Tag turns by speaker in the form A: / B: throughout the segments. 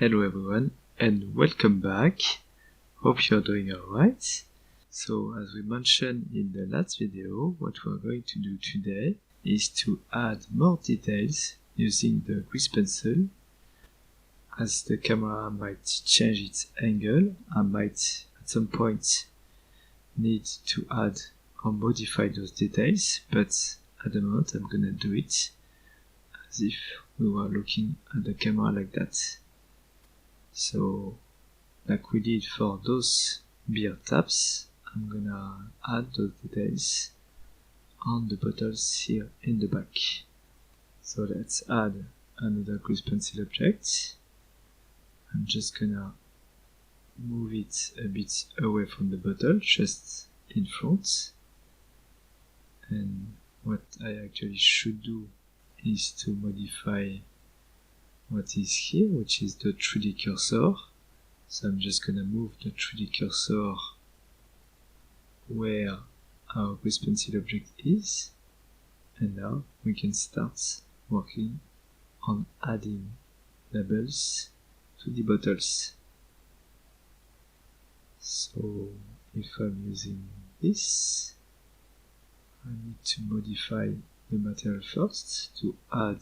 A: Hello everyone and welcome back. Hope you're doing alright. So as we mentioned in the last video, what we're going to do today is to add more details using the grease pencil. As the camera might change its angle, I might at some point need to add or modify those details, but at the moment I'm gonna do it as if we were looking at the camera like that. So, like we did for those beer taps, I'm gonna add those details on the bottles here in the back. So let's add another grease pencil object. I'm just gonna move it a bit away from the bottle, just in front. And what I actually should do is to modify what is here, which is the 3D cursor. So I'm just gonna move the 3D cursor where our grease pencil object is, and now we can start working on adding labels to the bottles. So if I'm using this, I need to modify the material first to add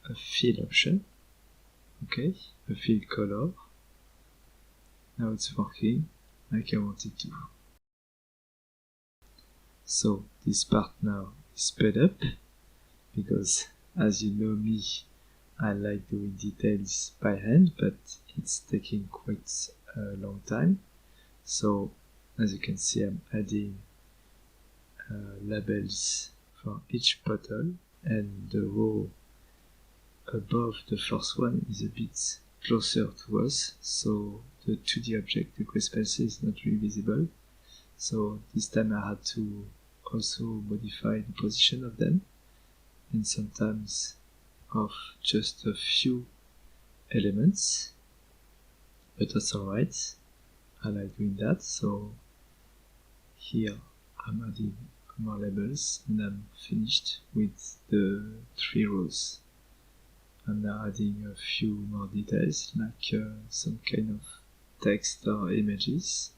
A: a fill option. Okay, a fill color. Now it's working like I want it to. So this part now is sped up because, as you know me, I like doing details by hand, but it's taking quite a long time. So as you can see, I'm adding labels for each bottle, and the row above the first one is a bit closer to us, so the 2D object, the grease pencil, is not really visible. So this time I had to also modify the position of them, and sometimes of just a few elements, but that's alright. I like doing that. So here I'm adding more labels and I'm finished with the 3 rows. I'm now adding a few more details, like some kind of text or images.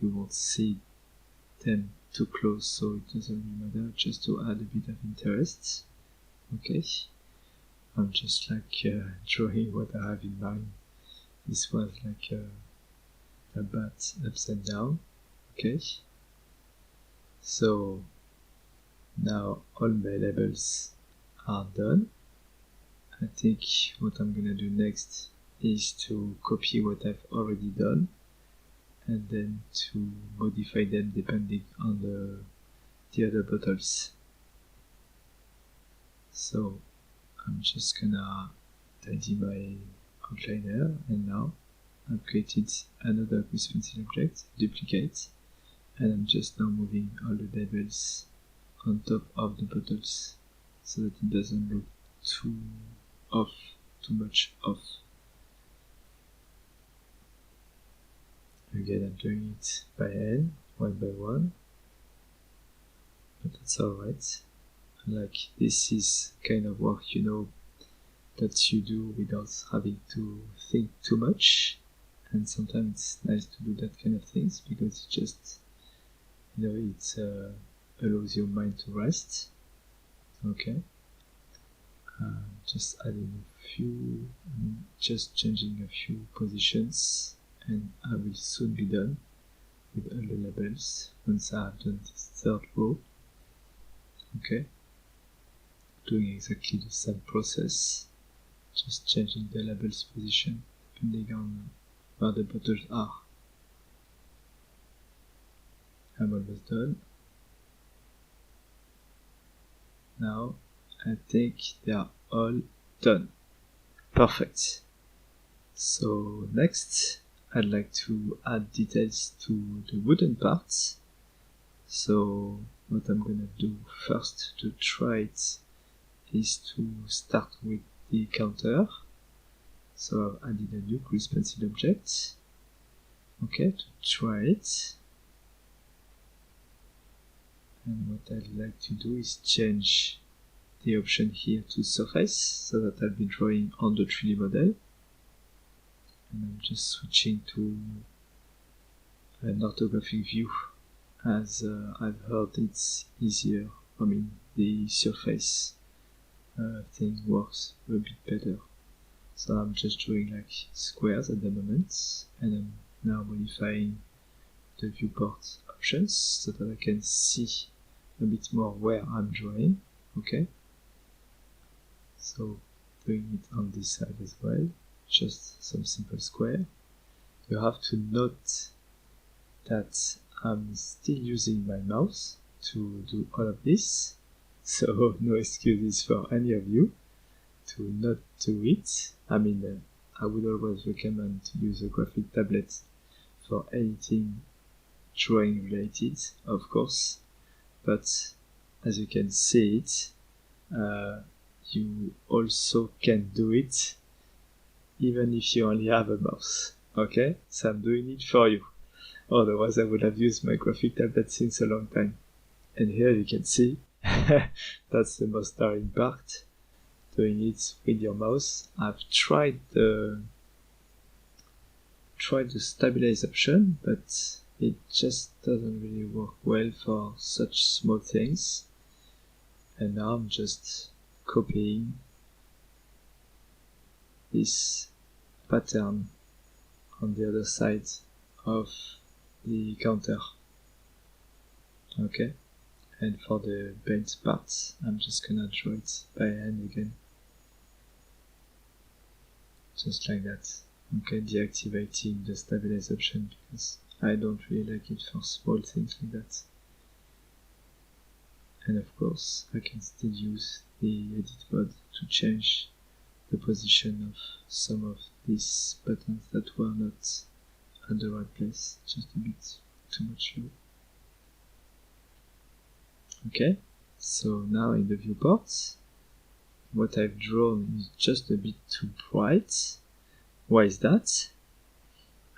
A: You won't see them too close, so it doesn't really matter, just to add a bit of interest. Okay, I'm just like drawing what I have in mind. This was like a bat upside down. Okay, so now all my labels are done. I think what I'm gonna do next is to copy what I've already done and then to modify them depending on the other bottles. So I'm just gonna tidy my outliner, and now I've created another grease pencil object, duplicate, and I'm just now moving all the labels on top of the bottles so that it doesn't look too much off. Again, I'm doing it by hand, one by one, but that's alright. Like, this is kind of work, you know, that you do without having to think too much, and sometimes it's nice to do that kind of things because it just, you know, it allows your mind to rest. Okay, just adding a few, just changing a few positions, and I will soon be done with all the labels once I have done this third row. Okay, doing exactly the same process, just changing the labels position depending on where the bottles are. I'm almost done. Now I think they are all done. Perfect. So next I'd like to add details to the wooden parts. So what I'm gonna do first to try it is to start with the counter. So I've added a new grease pencil object. Okay, to try it. And what I'd like to do is change the option here to surface so that I'll be drawing on the 3D model. and I'm just switching to an orthographic view, as I've heard it's easier. I mean, the surface thing works a bit better. So I'm just drawing like squares at the moment, and I'm now modifying the viewport options so that I can see a bit more where I'm drawing. Okay, so doing it on this side as well, just some simple square. You have to note that I'm still using my mouse to do all of this, so no excuses for any of you to not do it. I mean, I would always recommend to use a graphic tablet for anything drawing related, of course, but as you can see it, you also can do it even if you only have a mouse. Okay, so I'm doing it for you. Otherwise I would have used my graphic tablet since a long time. And here you can see that's the most tiring part, doing it with your mouse. I've tried the stabilize option, but it just doesn't really work well for such small things. And now I'm just copying this pattern on the other side of the counter. Okay, and for the bent parts, I'm just gonna draw it by hand again, just like that. Okay, deactivating the stabilize option because I don't really like it for small things like that. And of course, I can still use the edit mode to change the position of some of these buttons that were not at the right place, just a bit too much low. Okay, so now in the viewports, what I've drawn is just a bit too bright. Why is that?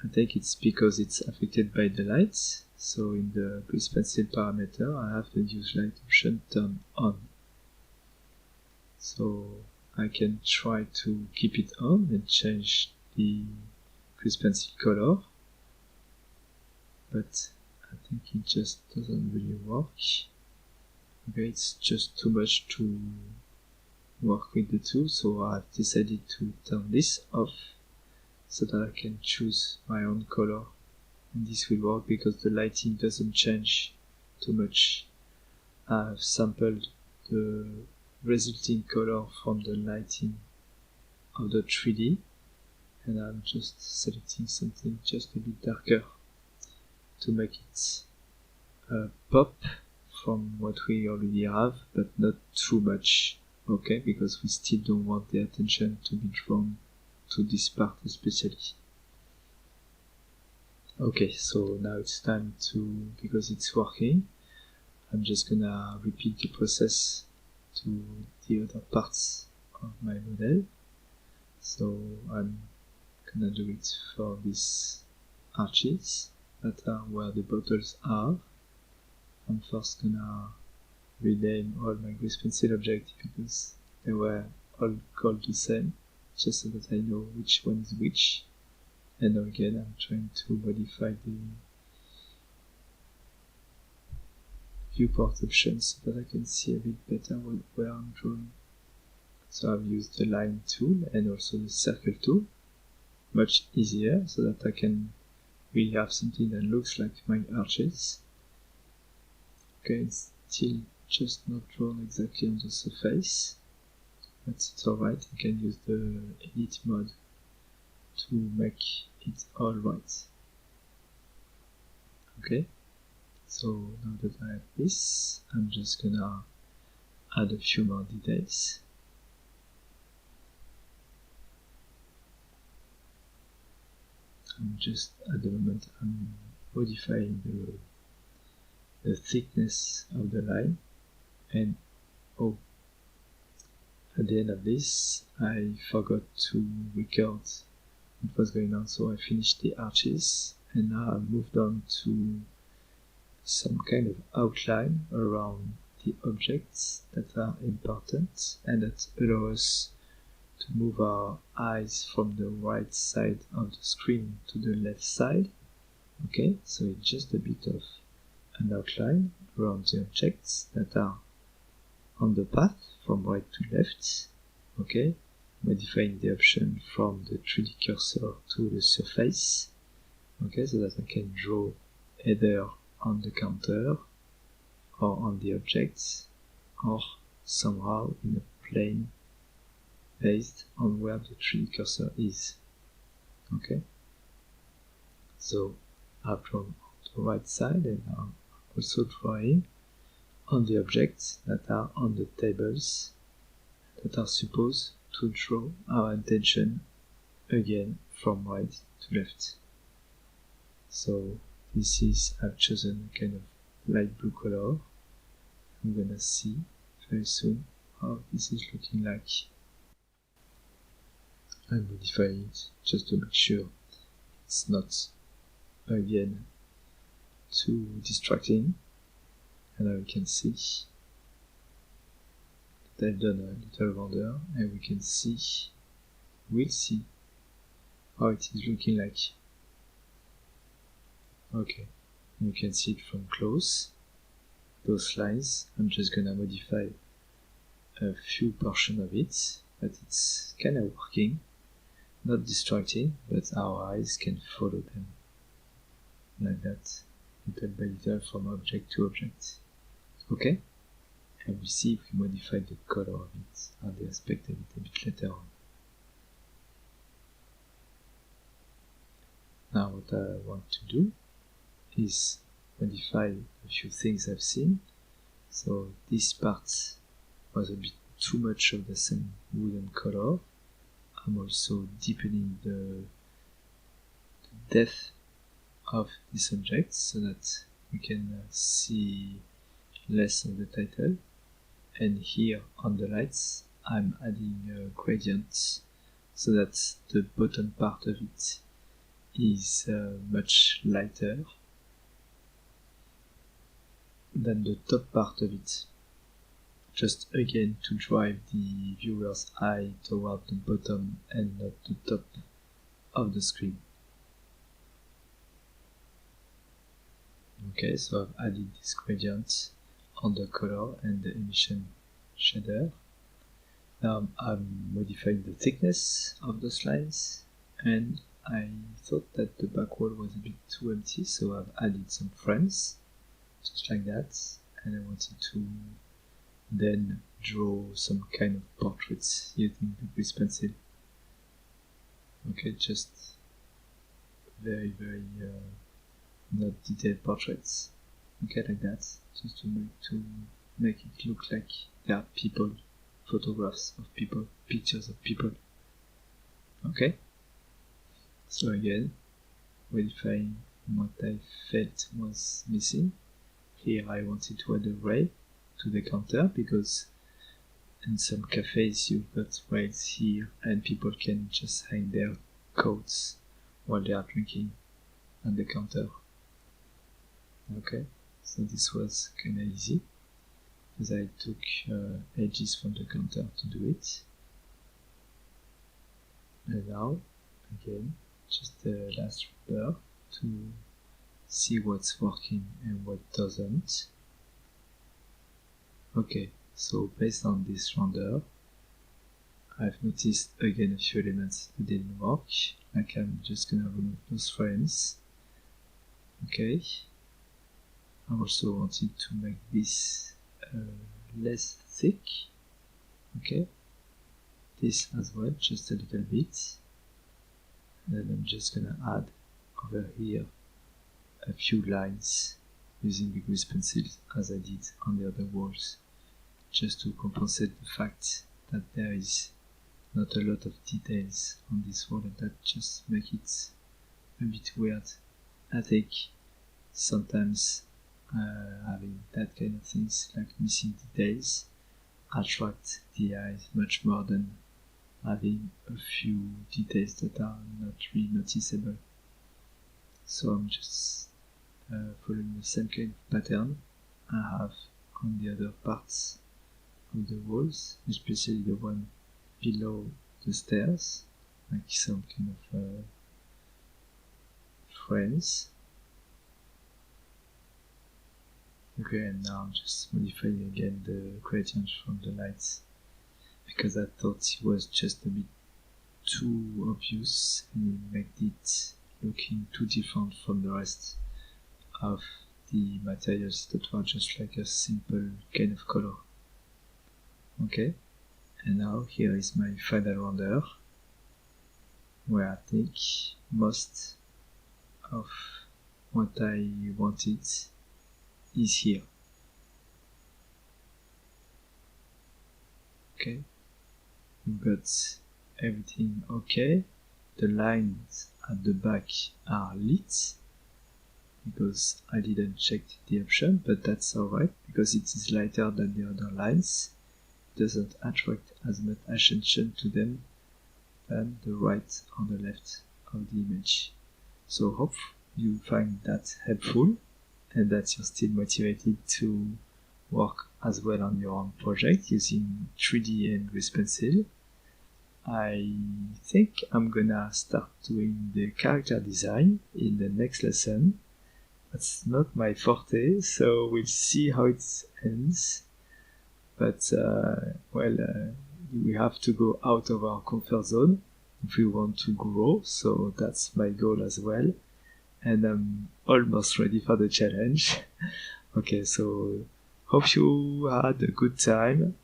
A: I think it's because it's affected by the light. So in the grease pencil parameter, I have the use light option turned on. So I can try to keep it on and change the grease pencil color, but I think it just doesn't really work. Okay, it's just too much to work with the two, so I've decided to turn this off so that I can choose my own color, and this will work because the lighting doesn't change too much. I've sampled the resulting color from the lighting of the 3D, and I'm just selecting something just a bit darker to make it pop from what we already have, but not too much. Okay, because we still don't want the attention to be drawn to this part especially. Okay, so now it's time to, because it's working, I'm just gonna repeat the process to the other parts of my model. So I'm gonna do it for these arches that are where the bottles are. I'm first gonna rename all my grease pencil objects because they were all called the same, just so that I know which one is which. And now again, I'm trying to modify the viewport options so that I can see a bit better where I'm drawing. So I've used the line tool and also the circle tool, much easier, so that I can really have something that looks like my arches. Okay, it's still just not drawn exactly on the surface, but it's alright. I can use the edit mode to make it all right. Okay, so now that I have this, I'm just gonna add a few more details. At the moment, I'm modifying the thickness of the line, and at the end of this, I forgot to record what was going on, so I finished the arches, and now I've moved on to some kind of outline around the objects that are important and that allow us to move our eyes from the right side of the screen to the left side. Okay, so it's just a bit of an outline around the objects that are on the path from right to left. Okay, modifying the option from the 3D cursor to the surface. Okay, so that I can draw either on the counter or on the objects or somehow in a plane based on where the 3D cursor is. Okay, so I've drawn on the right side, and I'm also drawing on the objects that are on the tables that are supposed to draw our attention again from right to left. So this is, I've chosen a kind of light blue color. I'm gonna see very soon how this is looking like. I'm modifying it just to make sure it's not again too distracting. And now we can see that I've done a little render, and we'll see how it is looking like. Okay, you can see it from close. Those lines, I'm just gonna modify a few portions of it, but it's kinda working. Not distracting, but our eyes can follow them like that, little by little from object to object. Okay? And we'll see if we modify the color of it and the aspect of it a bit later on. Now what I want to do is modify a few things I've seen. So this part was a bit too much of the same wooden color. I'm also deepening the depth of this object so that we can see less of the title. And here on the lights, I'm adding a gradient so that the bottom part of it is much lighter than the top part of it. Just again to drive the viewer's eye toward the bottom and not the top of the screen. Okay, so I've added this gradient on the color and the emission shader. Now I'm modifying the thickness of those lines, and I thought that the back wall was a bit too empty, so I've added some frames, just like that, and I wanted to then draw some kind of portraits using the grease pencil. Okay, just very not detailed portraits. Okay, like that, just to make it look like there are people, photographs of people, pictures of people. Okay, so again, modifying what I felt was missing. Here I wanted to add a ray to the counter, because in some cafes you've got rails here and people can just hang their coats while they are drinking at the counter. Okay, so this was kinda easy because I took edges from the counter to do it. And now again, just the last rubber to see what's working and what doesn't. Okay, so based on this render, I've noticed again a few elements that didn't work. Like I'm just gonna remove those frames. Okay, I also wanted to make this less thick. Okay, this as well, just a little bit. And then I'm just gonna add over here a few lines using the grease pencil as I did on the other walls, just to compensate the fact that there is not a lot of details on this wall, and that just make it a bit weird. I think sometimes having that kind of things, like missing details, attract the eyes much more than having a few details that are not really noticeable. So I'm just following the same kind of pattern I have on the other parts of the walls, especially the one below the stairs, like some kind of frames. Okay, and now I'm just modifying again the gradient from the lights, because I thought it was just a bit too obvious and it made it looking too different from the rest of the materials that were just like a simple kind of color. Okay, and now here is my final render, where I think most of what I wanted is here. Okay, we've got everything okay. The lines at the back are lit, because I didn't check the option, but that's alright, because it is lighter than the other lines. It doesn't attract as much attention to them than the right or the left of the image. So hope you find that helpful and that you're still motivated to work as well on your own project using 3D and with pencil. I think I'm gonna start doing the character design in the next lesson. That's not my forte, so we'll see how it ends. But we have to go out of our comfort zone if we want to grow, so that's my goal as well. And I'm almost ready for the challenge. Okay, so hope you had a good time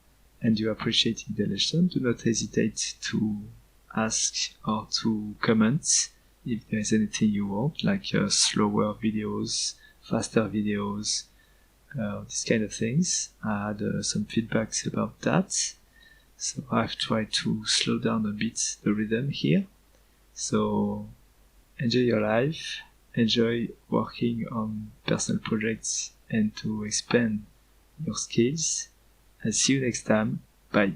A: and you appreciated the lesson. Do not hesitate to ask or to comment if there's anything you want, like slower videos, faster videos, these kind of things. I had some feedbacks about that, so I've tried to slow down a bit the rhythm here. So enjoy your life, enjoy working on personal projects and to expand your skills, and see you next time. Bye.